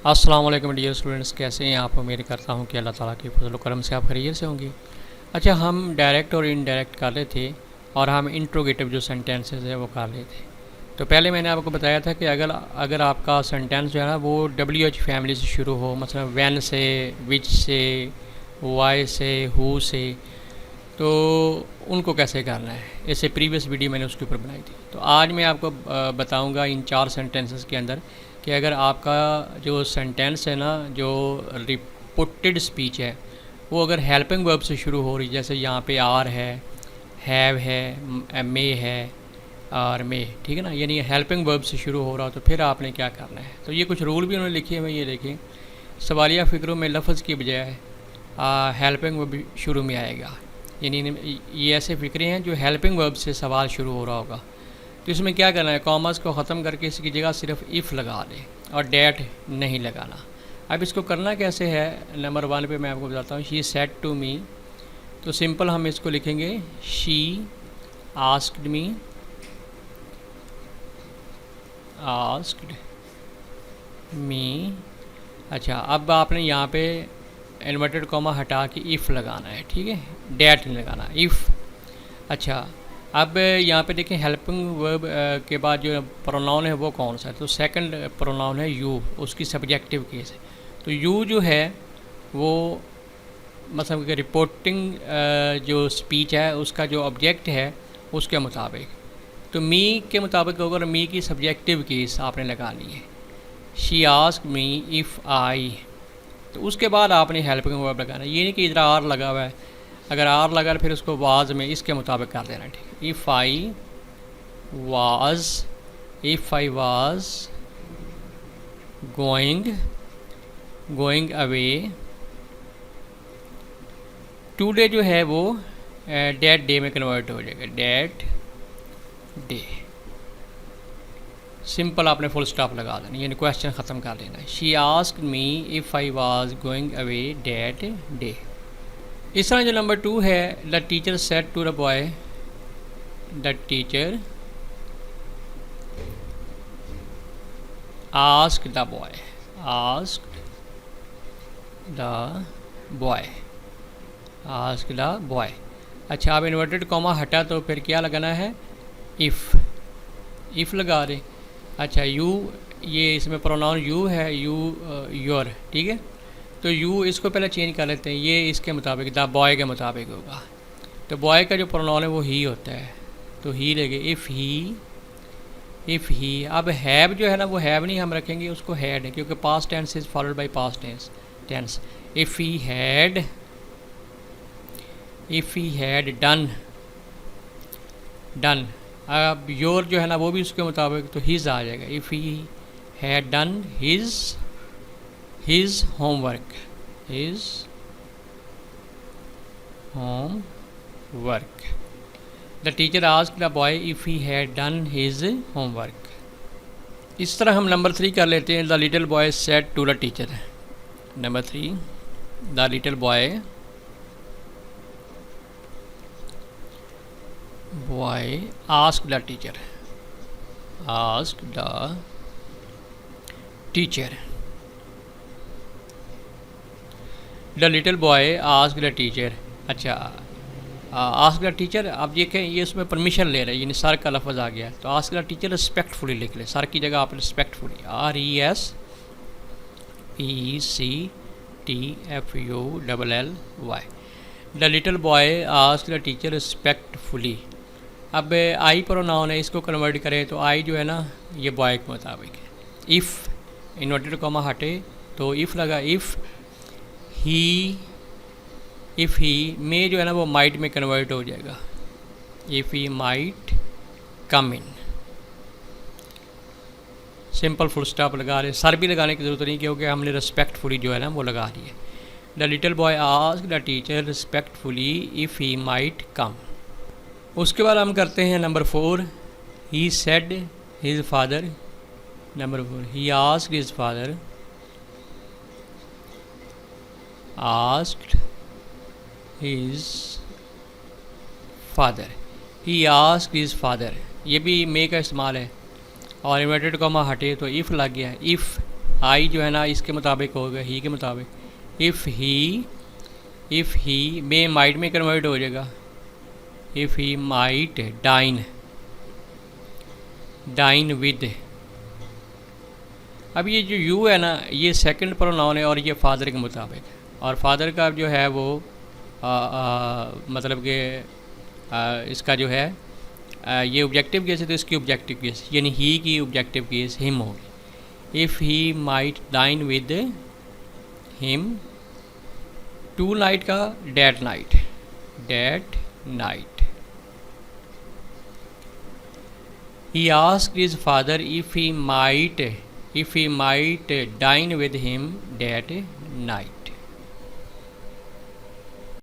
अस्सलाम वालेकुम dear students, कैसे हैं आप। उम्मीद करता हूं कि अल्लाह ताला की फजल करम से आप खैरियत से होंगे। अच्छा, हम डायरेक्ट और इनडायरेक्ट कर रहे थे और हम इंट्रोगेटिव जो सेंटेंसेस है वो कर रहे थे। तो पहले मैंने आपको बताया था कि अगर अगर आपका सेंटेंस जो है ना वो WH फैमिली से शुरू हो, मतलब व्हेन से, विच से, वाई से, हु से, तो उनको कैसे करना है। इससे प्रीवियस वीडियो मैंने उसके ऊपर बनाई थी। तो आज मैं आपको बताऊंगा इन 4 सेंटेंसेस के अंदर कि अगर आपका जो सेंटेंस है ना, जो रिपोर्टेड स्पीच है, वो अगर हेल्पिंग वर्ब से शुरू हो रही, जैसे यहाँ पे आर है, हैव है, मे है और मे, ठीक है ना, यानी हेल्पिंग वर्ब से शुरू हो रहा हो तो फिर आपने क्या करना है। तो ये कुछ रूल भी उन्होंने लिखे हुए, ये देखें। सवालिया फ़िक्रों में लफ्ज़ की बजाय हेल्पिंग वर्ब शुरू में आएगा, यानी ये ऐसे फ़िक्रे हैं जो हेल्पिंग वर्ब से सवाल शुरू हो रहा होगा। तो इसमें क्या करना है, कॉमर्स को ख़त्म करके इसकी जगह सिर्फ इफ़ लगा दें और डैट नहीं लगाना। अब इसको करना कैसे है, नंबर 1 पे मैं आपको बताता हूँ। शी सेड टू मी, तो सिंपल हम इसको लिखेंगे she asked me, asked me. अच्छा, अब आपने यहाँ पे इन्वर्टेड कॉमा हटा के इफ़ लगाना है, ठीक है, डैट नहीं लगाना, इफ़। अच्छा, अब यहाँ पे देखें हेल्पिंग वर्ब के बाद जो प्रोनाउन है वो कौन सा है, तो सेकंड प्रोनाउन है यू, उसकी सब्जेक्टिव केस है। तो यू जो है वो मतलब कि रिपोर्टिंग जो स्पीच है उसका जो ऑब्जेक्ट है उसके मुताबिक, तो मी के मुताबिक होगा और मी की सब्जेक्टिव केस आपने लगानी है। शी आस्क्ड मी इफ़ आई, तो उसके बाद आपने हेल्पिंग वर्ब लगाना है। ये नहीं कि इधर आर लगा हुआ है, अगर आर लगा फिर उसको वाज में इसके मुताबिक कर देना, ठीक है। If I was, if I was going, going away, today जो है वो डेट डे में कन्वर्ट हो जाएगा, डेट डे। सिंपल आपने फुल स्टॉप लगा देना, यानी क्वेश्चन ख़त्म कर देना है। She asked me if I was going away that day. इस तरह जो नंबर 2 है, the teacher said to the boy, the teacher asked the boy, asked the boy, asked the boy. अच्छा, अब इन्वर्टेड कॉमा हटा तो फिर क्या लगाना है, इफ़, इफ़ लगा रहे। अच्छा, यू, ये इसमें प्रोनाउन यू है, यू योर, ठीक है। तो यू इसको पहले चेंज कर लेते हैं, ये इसके मुताबिक द बॉय के मुताबिक होगा। तो बॉय का जो प्रोनाउन है वो ही होता है, तो ही लगे, इफ़ ही, इफ़ ही। अब हैव जो है ना वो हैव नहीं हम रखेंगे, उसको हैड, क्योंकि past tense is followed by past tense. If he had, if he had done, done. अब योर जो है ना वो भी उसके मुताबिक, तो हिज आ जाएगा। If he had done his homework, his homework. The teacher asked the boy if he had done his homework. इस तरह हम नंबर 3 कर लेते हैं। The little boy said to the teacher, number 3, the little boy asked the teacher, asked the teacher. The little boy ask the teacher. अच्छा, ask the teacher, अब देखें ये उसमें परमिशन ले रहे हैं, यानी सर का लफ्ज़ आ गया, तो आस्क द टीचर रिस्पेक्टफुली लिख ले, सर की जगह आप respectfully, RESPECTFULLY। The little boy ask the teacher respectfully. अब आई प्रोनाउन है, इसको कन्वर्ट करें तो आई जो है ना ये बॉय के मुताबिक है। इफ़ इन्वर्टेड कॉमा हटे तो इफ़ लगा, इफ़ ही, इफ़ ही, मे जो है ना वो माइट में कन्वर्ट हो जाएगा, if he might come in. Simple full stop लगा रहे, सर भी लगाने की ज़रूरत नहीं क्योंकि हमने रिस्पेक्टफुली जो है ना वो लगा दी है। The little boy asked the teacher respectfully if he might come. उसके बाद हम करते हैं number 4, he said his father, number 4, he asked his father, asked his father, he asked his father। ये भी मे का इस्तेमाल है और इन्वर्टेड कॉमा हटे तो इफ़ लग गया, इफ़ आई जो है ना इसके मुताबिक होगा, ही के मुताबिक। इफ़ ही मे माइट में कन्वर्ट हो जाएगा। If he might dine with. अब ये जो यू है ना ये सेकंड प्रोनाउन है और ये फादर के मुताबिक, और फादर का जो है वो मतलब कि इसका जो है ये ऑब्जेक्टिव केस है तो इसकी ऑब्जेक्टिव केस यानी ही की ऑब्जेक्टिव केस हिम होगी। If he might dine with him, tonight का date night. He asked his father if he might dine with him that night।